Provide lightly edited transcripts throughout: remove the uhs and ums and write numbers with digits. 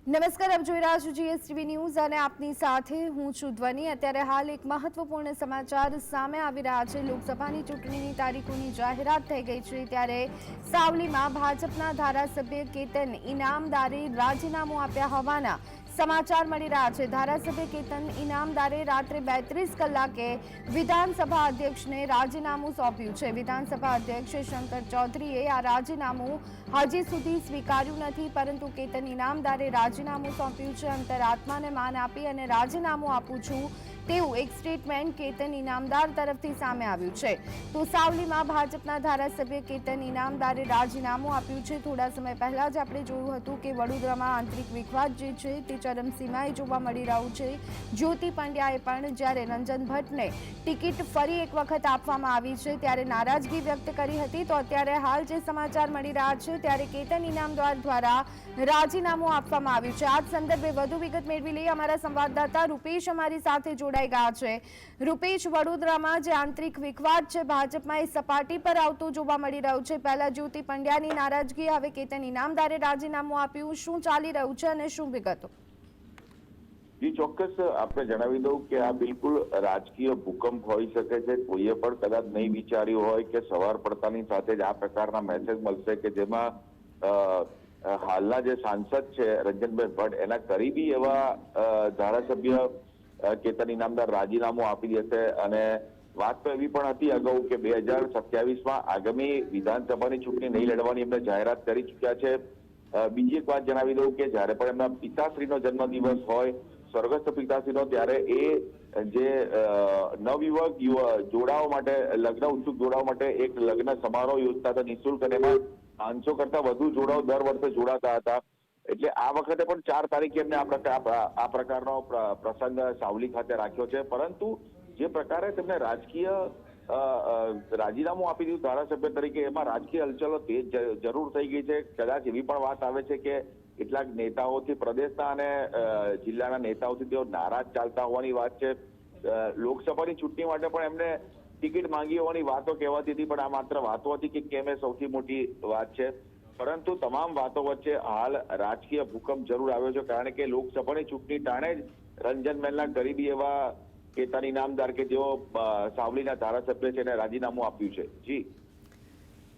નમસ્કાર, આપ જોઈ રહ્યા છો જીએસટીવી ન્યૂઝ અને આપની સાથે હું છું ધ્વની। અત્યારે હાલ એક મહત્વપૂર્ણ સમાચાર સામે આવી રહ્યા છે। લોકસભાની ચૂંટણીની તારીખોની જાહેરાત થઈ ગઈ છે, ત્યારે સાવલીમાં ભાજપના ધારાસભ્ય કેતન ઇનામદારે રાજીનામું આપ્યા હોવાના સમાચાર મળી રહ્યા છે। ધારાસભ્ય કેતન ઇનામદારે રાત્રે 32 કલાકે વિધાનસભા અધ્યક્ષને રાજીનામું સોંપ્યું છે। વિધાનસભા અધ્યક્ષ શંકર ચૌધરીએ આ રાજીનામું હજી સુધી સ્વીકાર્યું નથી, પરંતુ કેતન ઇનામદારે રાજીનામું સોંપ્યું છે। અંતરાત્માને માન આપી અને રાજીનામું આપું છું તેવું એક સ્ટેટમેન્ટ કેતન ઇનામદાર તરફથી સામે આવ્યું છે। તો સાવલીમાં ભાજપના ધારાસભ્ય કેતન ઇનામદારે રાજીનામું આપ્યું છે। થોડા સમય પહેલા જ આપણે જોયું હતું કે વડોદરામાં આંતરિક વિખવાદ જે છે તે ચરમસીમાએ જોવા મળી રહ્યું છે। જ્યોતિ પંડ્યાએ પણ જ્યારે રંજન ભટ્ટને ટિકિટ ફરી એક વખત આપવામાં આવી છે ત્યારે નારાજગી વ્યક્ત કરી હતી। તો અત્યારે હાલ જે સમાચાર મળી રહ્યા છે ત્યારે કેતન ઇનામદાર દ્વારા રાજીનામું આપવામાં આવ્યું છે। આ સંદર્ભે વધુ વિગત મેળવી લઈએ। અમારા સંવાદદાતા રૂપેશ અમારી સાથે જોડાઈ ગયા છે। રૂપેશ, વડોદરામાં જે આંતરિક વિખવાદ છે ભાજપમાં એ સપાટી પર આવતો જોવા મળી રહ્યું છે। પહેલા જ્યોતિ પંડ્યાની નારાજગી, હવે કેતન ઇનામદારે રાજીનામું આપ્યું, શું ચાલી રહ્યું છે અને શું વિગતો? જી ચોક્કસ આપણે જણાવી દઉં કે આ બિલકુલ રાજકીય ભૂકંપ હોઈ શકે છે। કોઈએ પણ કદાચ નહીં વિચાર્યું હોય કે સવાર પડતાની સાથે જ આ પ્રકારના મેસેજ મળશે કે જેમાં હાલના જે સાંસદ છે રંજનભાઈ ભટ્ટ, એના કરીબી એવા ધારાસભ્ય કેતન ઇનામદાર રાજીનામું આપી દેશે। અને વાત તો એવી પણ હતી અગાઉ કે 2027માં આગામી વિધાનસભાની ચૂંટણી નહીં લડવાની એમને જાહેરાત કરી ચૂક્યા છે। બીજી એક વાત જણાવી દઉં કે જ્યારે પણ એમના પિતાશ્રીનો જન્મદિવસ હોય, સ્વર્ગસ્થ પિતાશ્રીનો, ત્યારે એ જે નવયુવક જોડાવા માટે, લગ્ન ઉત્સુક જોડાવા માટે એક લગ્ન સમારોહ યોજતા હતા નિઃશુલ્ક, અને એમાં 500 કરતા વધુ જોડાઓ દર વર્ષે જોડાતા હતા। એટલે આ વખતે પણ 4 તારીખે એમને આ પ્રકારનો પ્રસંગ સાવલી ખાતે રાખ્યો છે। પરંતુ જે પ્રકારે તેમને રાજકીય રાજીનામું આપી દીધું ધારાસભ્ય તરીકે, એમાં રાજકીય હલચલો તેજ જરૂર થઈ ગઈ છે। કદાચ એવી પણ વાત આવે છે કે કેટલાક નેતાઓથી, પ્રદેશના અને જિલ્લાના નેતાઓથી તેઓ નારાજ ચાલતા હોવાની વાત છે। લોકસભાની ચૂંટણી માટે પણ એમને ટિકિટ માંગી હોવાની વાતો કહેવાતી હતી, પણ આ માત્ર વાતો હતી કે કેમ, એ સૌથી મોટી વાત છે। પરંતુ તમામ વાતો વચ્ચે હાલ રાજકીય ભૂકંપ જરૂર આવ્યો છે, કારણ કે લોકસભાની ચૂંટણી ટાણે જ રંજન મહેલના કરીબી એવા કેતન ઇનામદાર કે જેઓ સાવલીના ધારાસભ્ય છે એને રાજીનામું આપ્યું છે।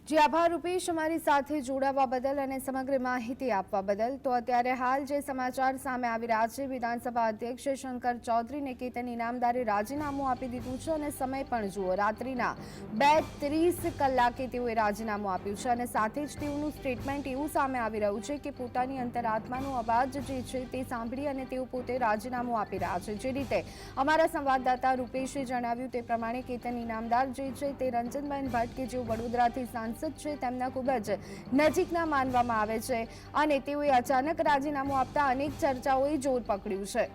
જી આભાર રૂપેશ, અમારી સાથે જોડાવા બદલ અને સમગ્ર માહિતી આપવા બદલ। તો અત્યારે હાલ જે સમાચાર સામે આવી રહ્યા છે, વિધાનસભા અધ્યક્ષ શંકર ચૌધરીને કેતન ઇનામદારે રાજીનામું આપી દીધું છે અને સમય પણ જુઓ, રાત્રિના 2:30 કલાકે તેઓએ રાજીનામું આપ્યું છે અને સાથે જ તેઓનું સ્ટેટમેન્ટ એવું સામે આવી રહ્યું છે કે પોતાની અંતરાત્માનો અવાજ જે છે તે સાંભળી અને તેઓ પોતે રાજીનામું આપી રહ્યા છે। જે રીતે અમારા સંવાદદાતા રૂપેશે જણાવ્યું તે પ્રમાણે કેતન ઇનામદાર જે છે તે રંજનબેન ભટ્ટ કે જેઓ વડોદરાથી છે તેમના ખૂબ જ નજીકના માનવામાં આવે છે અને તેઓએ અચાનક રાજીનામું આપતા અનેક ચર્ચાઓએ જોર પકડ્યું છે।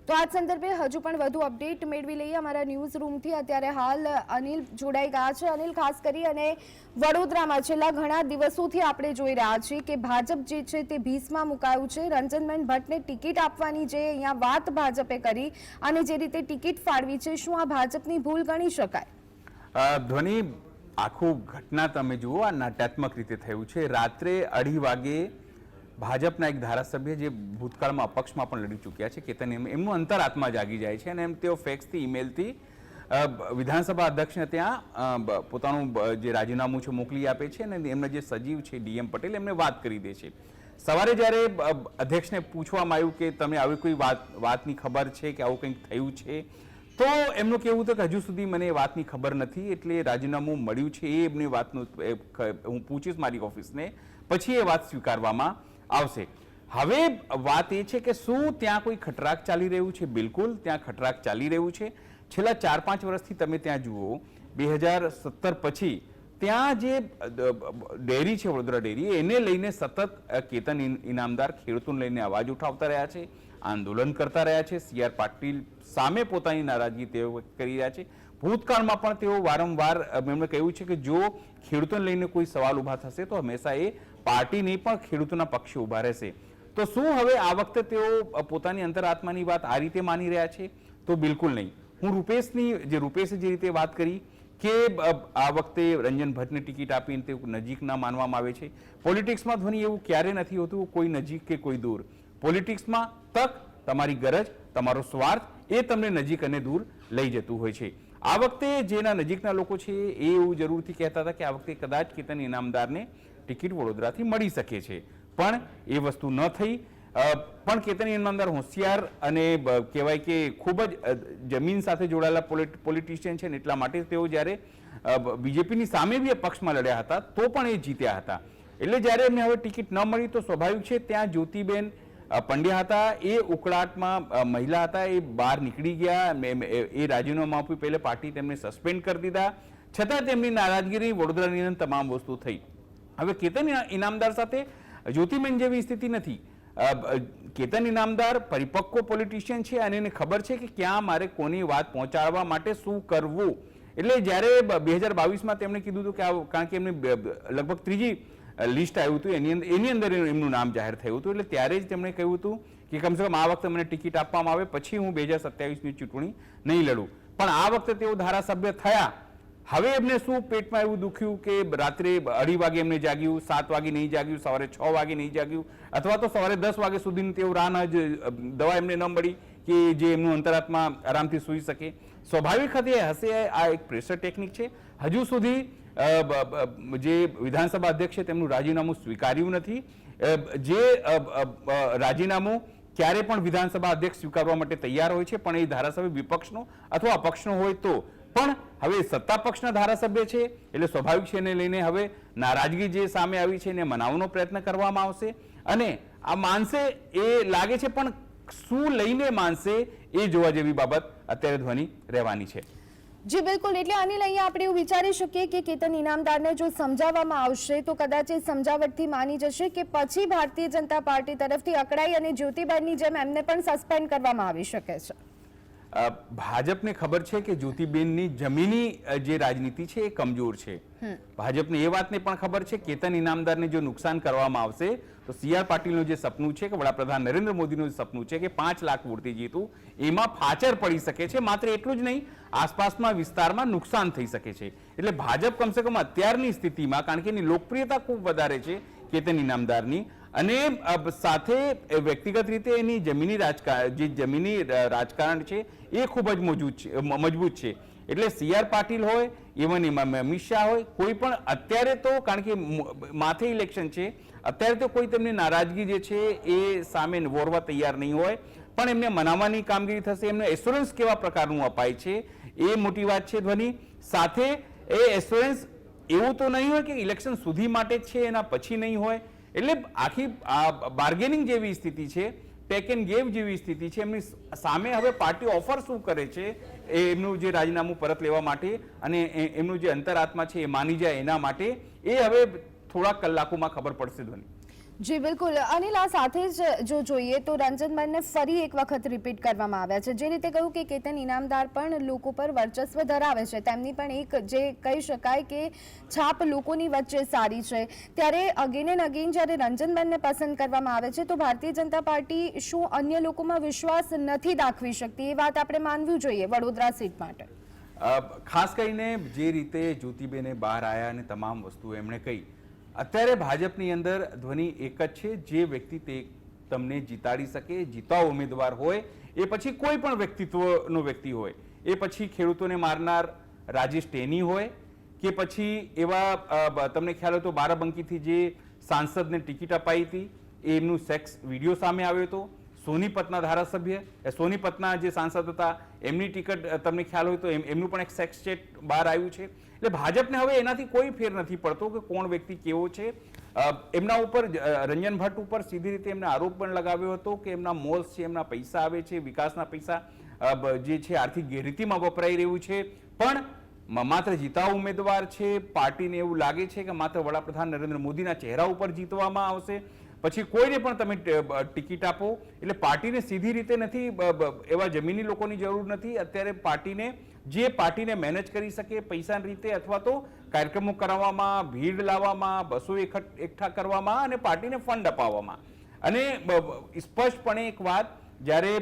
તો આ સંદર્ભે હજુ પણ વધુ અપડેટ મેળવી લઈએ અમારા ન્યૂઝ રૂમથી। અત્યારે હાલ અનિલ જોડાઈ ગયા છે। અનિલ, ખાસ કરી અને વડોદરામાં છેલ્લા ઘણા દિવસોથી આપણે જોઈ રહ્યા છીએ કે ભાજપ જે છે તે ભીસમાં મુકાયું છે। રંજનબેન ભટ્ટને ટિકિટ આપવાની જે અહીંયા વાત ભાજપે કરી અને જે રીતે ટિકિટ ફાળવી છે, શું આ ભાજપની ભૂલ ગણી શકાય? ધ્વનિ, આખું ઘટના તમે જુઓ, આ નાટ્યાત્મક રીતે થયું છે। રાત્રે 2:30 વાગે ભાજપના એક ધારાસભ્ય જે ભૂતકાળમાં અપક્ષમાં પણ લડી ચૂક્યા છે, કેતન, એમનું અંતરાત્મા જાગી જાય છે અને એમ તેઓ ફેક્સથી, ઈમેલથી વિધાનસભા અધ્યક્ષને ત્યાં પોતાનું જે રાજીનામું છે મોકલી આપે છે અને એમના જે સચિવ છે DM પટેલ, એમને વાત કરી દે છે। સવારે જ્યારે અધ્યક્ષને પૂછવામાં આવ્યું કે તમે આવી કોઈ વાતની ખબર છે કે આવું કંઈક થયું છે, તો એમનું કહેવું હતું કે હજુ સુધી મને એ વાતની ખબર નથી, એટલે રાજીનામું મળ્યું છે એ એમની વાતનું હું પૂછીશ મારી ઓફિસને, પછી એ વાત સ્વીકારવામાં આવશે। હવે વાત એ છે કે શું ત્યાં કોઈ ખટરાક ચાલી રહ્યું છે? બિલકુલ ત્યાં ખટરાક ચાલી રહ્યું છે। છેલ્લા 4-5 વર્ષથી તમે ત્યાં જુઓ, 2017 પછી ત્યાં જે ડેરી છે, વડોદરા ડેરી, એને લઈને સતત કેતન ઇનામદાર ખેડૂતોને લઈને અવાજ ઉઠાવતા રહ્યા છે, આંદોલન કરતા રહ્યા છે। CR પાટીલ સામે પોતાની નારાજગી તેઓ કરી રહ્યા છે। ભૂતકાળમાં પણ તેઓ વારંવાર એમણે કહ્યું છે કે જો ખેડૂતોને લઈને કોઈ સવાલ ઊભા થશે તો હંમેશા એ પાર્ટી નહીં પણ ખેડૂતોના પક્ષે ઊભા રહેશે। તો શું હવે આ વખતે તેઓ પોતાની અંતરાત્માની વાત આ રીતે માની રહ્યા છે? તો બિલકુલ નહીં। હું રૂપેશે જે રીતે વાત કરી કે આ વખતે રંજન ભટ્ટને ટિકિટ આપીને તે નજીકના માનવામાં આવે છે. પોલિટિક્સમાં ધ્વનિ એવું ક્યારે નથી હોતું કોઈ નજીક કે કોઈ દૂર. પોલિટિક્સમાં તક, તમારી ગરજ, તમારો સ્વાર્થ એ તમને નજીક અને દૂર લઈ જતું હોય છે. આ વખતે જેના નજીકના લોકો છે એ એવું જરૂરથી કહેતા હતા કે આ વખતે કદાચ કેતન ઇનામદારને ટિકિટ વડોદરાથી મળી શકે છે, પણ એ વસ્તુ ન થઈ. પણ કેતન ઇનામદાર હોશિયાર અને કહેવાય કે ખૂબ જ જમીન સાથે જોડાયેલા પોલિટિશિયન છે ને એટલા માટે તેઓ જ્યારે બીજેપીની સામે બી પક્ષમાં લડ્યા હતા તો પણ એ જીત્યા હતા. એટલે જ્યારે એમને હવે ટિકિટ ન મળી તો સ્વાભાવિક છે ત્યાં જ્યોતિબેન પંડ્યા હતા, એ ઉકળાટમાં મહિલા હતા, એ બહાર નીકળી ગયા. એ રાજીનામું આપ્યું, પહેલે પાર્ટી તેમને સસ્પેન્ડ કરી દીધા, છતાં તેમની નારાજગીરી વડોદરાની અંદર તમામ વસ્તુ થઈ. હવે કેતન ઇનામદાર સાથે જ્યોતિબેન જેવી સ્થિતિ નથી. કેતન ઇનામદાર પરિપક્વ પોલિટિશિયન છે અને એને ખબર છે કે ક્યાં મારે કોની વાત પહોંચાડવા માટે શું કરવું. એટલે જ્યારે 2022માં તેમણે કીધું હતું કે કારણ કે એમને લગભગ ત્રીજી લિસ્ટ આવ્યું હતું એની અંદર એમનું નામ જાહેર થયું હતું, એટલે ત્યારે જ તેમણે કહ્યું હતું કે કમસે કમ આ વખતે મને ટિકિટ આપવામાં આવે પછી હું 2027ની ચૂંટણી નહીં લડું. પણ આ વખતે તેઓ ધારાસભ્ય થયા. હવે એમને શું પેટમાં એવું દુખ્યું કે રાત્રે 2:30 વાગે એમને જાગ્યું, 7 વાગે નહીં જાગ્યું, સવારે 6 વાગે નહીં જાગ્યું, અથવા તો સવારે 10 વાગે સુધી તેઓ દવા એમને ન મળી કે જે એમનું અંતરાત્મા આરામથી સૂઈ શકે. સ્વાભાવિક હશે આ એક પ્રેશર ટેકનિક છે. હજુ સુધી જે વિધાનસભા અધ્યક્ષ છે તેમનું રાજીનામું સ્વીકાર્યું નથી. જે રાજીનામું ક્યારે પણ વિધાનસભા અધ્યક્ષ સ્વીકારવા માટે તૈયાર હોય છે, પણ એ ધારાસભ્ય વિપક્ષનો અથવા અપક્ષનો હોય તો. પણ હવે સત્તા પક્ષના ધારાસભ્ય છે એટલે સ્વાભાવિક છે એને લઈને હવે નારાજગી જે સામે આવી છે એને મનાવવાનો પ્રયત્ન કરવામાં આવશે અને આ માનશે એ લાગે છે, પણ શું લઈને માનશે એ જોવા જેવી બાબત અત્યારે ધ્વનિ રહેવાની છે. જી બિલકુલ. એટલે અનિલ, અહીંયા આપણે એવું વિચારી શકીએ કે કેતન ઇનામદારને જો સમજાવવામાં આવશે તો કદાચ એ સમજાવટથી માની જશે કે પછી ભારતીય જનતા પાર્ટી તરફથી અકળાઈ અને જ્યોતિબેનની જેમ એમને પણ સસ્પેન્ડ કરવામાં આવી શકે છે. ભાજપને ખબર છે કે જ્યોતિબેનની જમીની જે રાજનીતિ છે એ કમજોર છે. ભાજપને એ વાતને પણ ખબર છે કેતન ઇનામદારને જો નુકસાન કરવામાં આવશે તો CR પાટીલનું જે સપનું છે કે વડાપ્રધાન નરેન્દ્ર મોદીનું જે સપનું છે કે 5 લાખ વોટથી જીતું એમાં ફાચર પડી શકે છે. માત્ર એટલું જ નહીં, આસપાસના વિસ્તારમાં નુકસાન થઈ શકે છે. એટલે ભાજપ કમસે કમ અત્યારની સ્થિતિમાં, કારણ કે એની લોકપ્રિયતા ખૂબ વધારે છે કેતન ઇનામદારની, અને સાથે વ્યક્તિગત રીતે એની જમીની રાજકારણ છે એ ખૂબ જ મજબૂત છે. એટલે CR પાટીલ હોય, ઇવન એમાં અમિત શાહ હોય, કોઈ પણ અત્યારે તો, કારણ કે માથે ઇલેક્શન છે, અત્યારે તો કોઈ તેમની નારાજગી જે છે એ સામે વોરવા તૈયાર નહીં હોય, પણ એમને મનાવવાની કામગીરી થશે. એમને એશ્યોરન્સ કેવા પ્રકારનું અપાય છે એ મોટી વાત છે ધ્વનિ. સાથે એ એશ્યોરન્સ એવું તો નહીં હોય કે ઇલેક્શન સુધી માટે જ છે, એના પછી નહીં હોય. એટલે આખી બાર્ગેનિંગ જેવી સ્થિતિ છે, ટેક એન્ડ ગેવ જેવી સ્થિતિ છે. એમની સામે હવે પાર્ટી ઓફર શું કરે છે એમનું જે રાજીનામું પરત લેવા માટે અને એમનું જે અંતરાત્મા છે એ માની જાય એના માટે, એ હવે થોડા કલાકોમાં ખબર પડશે ધ્વનિ. જી બિલકુલ. અનિલ, આ સાથે જ જો જોઈએ તો રંજનબેનને ફરી એક વખત રિપીટ કરવામાં આવ્યા છે. જે રીતે કહ્યું કે કેતન ઇનામદાર પણ લોકો પર વર્ચસ્વ ધરાવે છે, તેમની પણ એક જે કહી શકાય કે છાપ લોકોની વચ્ચે સારી છે, ત્યારે અગેન એન્ડ અગેન જ્યારે રંજનબેનને પસંદ કરવામાં આવે છે તો ભારતીય જનતા પાર્ટી શું અન્ય લોકોમાં વિશ્વાસ નથી દાખવી શકતી? એ વાત આપણે માનવી જોઈએ વડોદરા સીટ માટે. ખાસ કરીને જે રીતે જ્યોતિબેને બહાર આવ્યા અને તમામ વસ્તુ એમણે કહી, અત્યારે ભાજપની અંદર ધ્વનિ એક જ છે, જે વ્યક્તિ તે તમને જીતાડી શકે, જીતાવ ઉમેદવાર હોય, એ પછી કોઈ પણ વ્યક્તિત્વનો વ્યક્તિ હોય, એ પછી ખેડૂતોને મારનાર રાજેશ ટેની હોય કે પછી એવા તમને ખ્યાલ હોય તો બારાબંકીથી જે સાંસદને ટિકિટ અપાઈ હતી એમનું સેક્સ વિડીયો સામે આવ્યો હતો. સોનીપતના ધારાસભ્ય, સોનીપતના જે સાંસદ હતા એમની ટિકિટ તમને ખ્યાલ હોય તો એમનું પણ એક સેક્સ ચેટ બહાર આવ્યું છે. એટલે ભાજપને હવે એનાથી કોઈ ફેર નથી પડતો કે કોણ વ્યક્તિ કેવો છે. એમના ઉપર રંજન ભટ્ટ ઉપર સીધી રીતે એમને આરોપ પણ લગાવ્યો હતો કે એમના મોલ્સ છે, એમના પૈસા આવે છે, વિકાસના પૈસા જે છે આર્થિક ગેરરીતિમાં વપરાઈ રહ્યું છે. પણ માત્ર જીતાવ ઉમેદવાર છે, પાર્ટીને એવું લાગે છે કે માત્ર વડાપ્રધાન નરેન્દ્ર મોદીના ચહેરા ઉપર જીતવામાં આવશે, પછી કોઈને પણ તમે ટિકિટ આપો. એટલે પાર્ટીને સીધી રીતે નથી, એવા જમીની લોકોની જરૂર નથી. અત્યારે પાર્ટીને જે પાર્ટીને મેનેજ કરી શકે પૈસાની રીતે, અથવા તો કાર્યક્રમો કરાવવામાં, ભીડ લાવવામાં, બસો એકઠા કરવામાં અને પાર્ટીને ફંડ અપાવવામાં. અને સ્પષ્ટપણે એક વાત, જ્યારે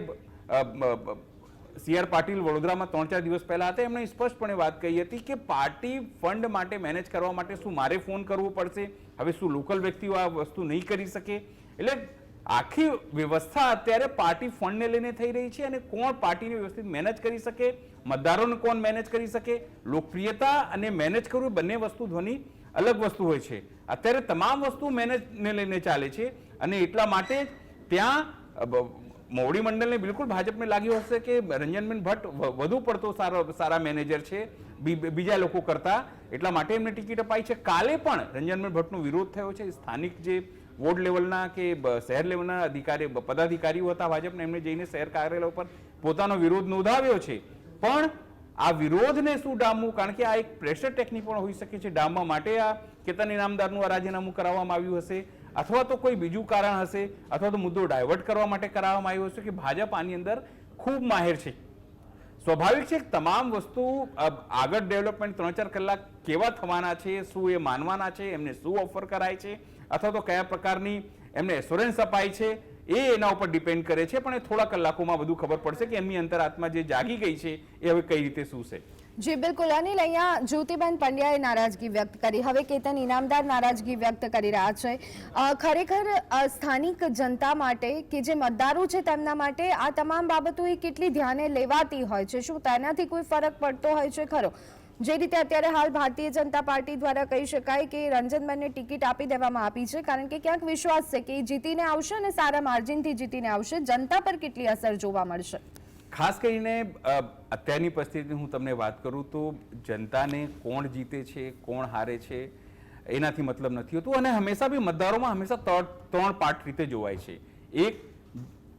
સી.આર. પાટીલ વડોદરામાં 3-4 દિવસ પહેલા હતા, એમણે સ્પષ્ટપણે વાત કહી હતી કે પાર્ટી ફંડ માટે મેનેજ કરવા માટે શું મારે ફોન કરવો પડશે, હવે શું લોકલ વ્યક્તિઓ આ વસ્તુ નહીં કરી શકે? એટલે આખી વ્યવસ્થા અત્યારે પાર્ટી ફંડને લઈને થઈ રહી છે, અને કોણ પાર્ટીને વ્યવસ્થિત મેનેજ કરી શકે, મતદારોને કોણ મેનેજ કરી શકે. લોકપ્રિયતા અને મેનેજ કરવું બંને વસ્તુ ધ્વનિ અલગ વસ્તુ હોય છે. અત્યારે તમામ વસ્તુ મેનેજને લઈને ચાલે છે, અને એટલા માટે ત્યાં મોવડી મંડળને બિલકુલ ભાજપને લાગ્યું હશે કે રંજનબેન ભટ્ટ વધુ પડતો સારા મેનેજર છે બીજા લોકો કરતા, એટલા માટે એમને ટિકિટ અપાઈ છે. કાલે પણ રંજનબેન ભટ્ટનો વિરોધ થયો છે. સ્થાનિક જે વોર્ડ લેવલના કે શહેર લેવલના પદાધિકારીઓ હતા ભાજપના, એમને જઈને શહેર કાર્યાલય ઉપર પોતાનો વિરોધ નોંધાવ્યો છે. પણ આ વિરોધને શું ડામવું, કારણ કે આ એક પ્રેશર ટેકનિક પણ હોઈ શકે છે. ડામવા માટે આ કેતન ઇનામદારનું આ રાજીનામું કરાવવામાં આવ્યું હશે, અથવા તો કોઈ બીજું કારણ હશે, અથવા તો મુદ્દો ડાયવર્ટ કરવા માટે કરાવવામાં આવ્યો હશે કે ભાજપ આની અંદર ખૂબ માહિર છે. સ્વાભાવિક છે કે તમામ વસ્તુ આગળ ડેવલપમેન્ટ 3-4 કલાક કેવા થવાના છે, શું એ માનવાના છે, એમને શું ઓફર કરાય છે, અથવા તો કયા પ્રકારની એમને એશ્યોરન્સ અપાય છે, એ એના ઉપર ડિપેન્ડ કરે છે. પણ એ થોડા કલાકોમાં બધું ખબર પડશે કે એમની અંતરાત્મા જે જાગી ગઈ છે એ હવે કઈ રીતે શું છે. જી બિલકુલ અનિલ, અહીંયા જ્યોતિબેન પંડ્યાએ નારાજગી વ્યક્ત કરી, હવે કેતન ઇનામદાર નારાજગી વ્યક્ત કરી રહ્યા છે. ખરેખર સ્થાનિક જનતા માટે કે જે મતદારો છે તેમના માટે આ તમામ બાબતો એ કેટલી ધ્યાને લેવાતી હોય છે? શું તેનાથી કોઈ ફરક પડતો હોય છે ખરો? જે રીતે અત્યારે હાલ ભારતીય જનતા પાર્ટી દ્વારા કહી શકાય કે રંજનબેનને ટિકિટ આપી દેવામાં આપી છે, કારણ કે ક્યાંક વિશ્વાસ છે કે જીતીને આવશે અને સારા માર્જિનથી જીતીને આવશે. જનતા પર કેટલી અસર જોવા મળશે? ખાસ કરીને અત્યારની પરિસ્થિતિની હું તમને વાત કરું તો જનતાને કોણ જીતે છે, કોણ હારે છે, એનાથી મતલબ નથી હોતું. અને હંમેશા બી મતદારોમાં હંમેશા 3 પાર્ટ રીતે જોવાય છે. એક,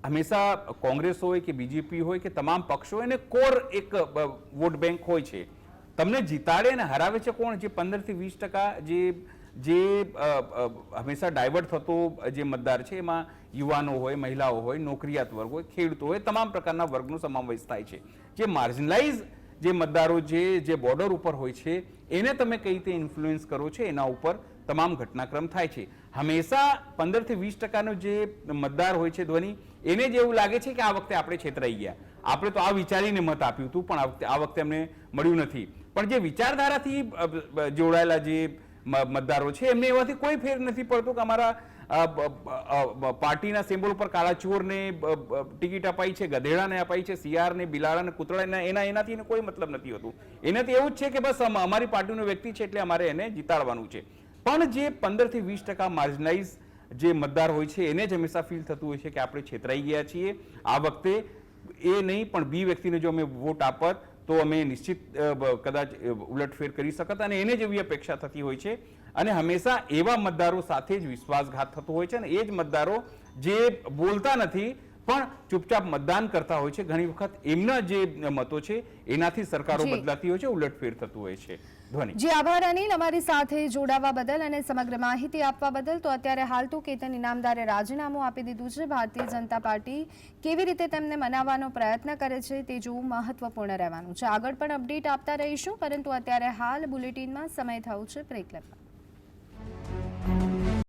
હંમેશા કોંગ્રેસ હોય કે બીજેપી હોય કે તમામ પક્ષો હોય, એને કોર એક વોટ બેંક હોય છે. તમને જીતાડે અને હરાવે છે કોણ? જે 15 થી 20% જે હંમેશા ડાયવર્ટ થતો જે મતદાર છે, એમાં યુવાનો હોય, મહિલાઓ હોય, નોકરિયાત વર્ગ હોય, ખેડૂતો હોય, તમામ પ્રકારના વર્ગનો સમાવેશ થાય છે. જે માર્જિનલાઇઝ જે મતદારો જે બોર્ડર ઉપર હોય છે, એને તમે કઈ રીતે ઇન્ફ્લુઅન્સ કરો છો, એના ઉપર તમામ ઘટનાક્રમ થાય છે. હંમેશા 15 થી 20% જે મતદાર હોય છે ધ્વનિ, એને જ એવું લાગે છે કે આ વખતે આપણે છેતરાઈ ગયા, આપણે તો આ વિચારીને મત આપ્યું હતું પણ આ વખતે અમને મળ્યું નથી. પણ જે વિચારધારાથી જોડાયેલા જે મતદારો છે એમને એવાથી કોઈ ફેર નથી પડતો કે અમારા પાર્ટીના સિમ્બોલ પર કાળા ચોરને ટિકિટ અપાઈ છે, ગધેડાને અપાઈ છે, સીઆરને, બિલાડાને, કૂતરાને, એનાથી એને કોઈ મતલબ નથી હોતું. એનાથી એવું જ છે કે બસ અમારી પાર્ટીનો વ્યક્તિ છે એટલે અમારે એને જીતાડવાનું છે. પણ જે 15 થી 20% માર્જિનાઇઝ જે મતદાર હોય છે એને જ હંમેશા ફીલ થતું હોય છે કે આપણે છેતરાઈ ગયા છીએ, આ વખતે એ નહીં પણ બી વ્યક્તિને જો અમે વોટ આપત તો અમે નિશ્ચિત કદાચ ઉલટફેર કરી શકત, અને એને જ એવી અપેક્ષા થતી હોય છે. અને હંમેશા એવા મતદારો સાથે જ વિશ્વાસઘાત થતો હોય છે, અને એ જ મતદારો જે બોલતા નથી પણ ચૂપચાપ મતદાન કરતા હોય છે. ઘણી વખત એમના જે મતો છે એનાથી સરકારો બદલાતી હોય છે, ઉલટફેર થતું હોય છે. ધ્વનિ જી આભાર અનિલ, અમારી સાથે જોડાવા બદલ અને સમગ્ર માહિતી આપવા બદલ. તો અત્યારે હાલ તો કેતન ઇનામદારે રાજીનામું આપી દીધું છે. ભારતીય જનતા પાર્ટી કેવી રીતે તેમને મનાવવાનો પ્રયત્ન કરે છે તે જોવું મહત્વપૂર્ણ રહેવાનું છે. આગળ પણ અપડેટ આપતા રહીશું, પરંતુ અત્યારે હાલ બુલેટિનમાં સમય થયો છે બ્રેક લેવાનો.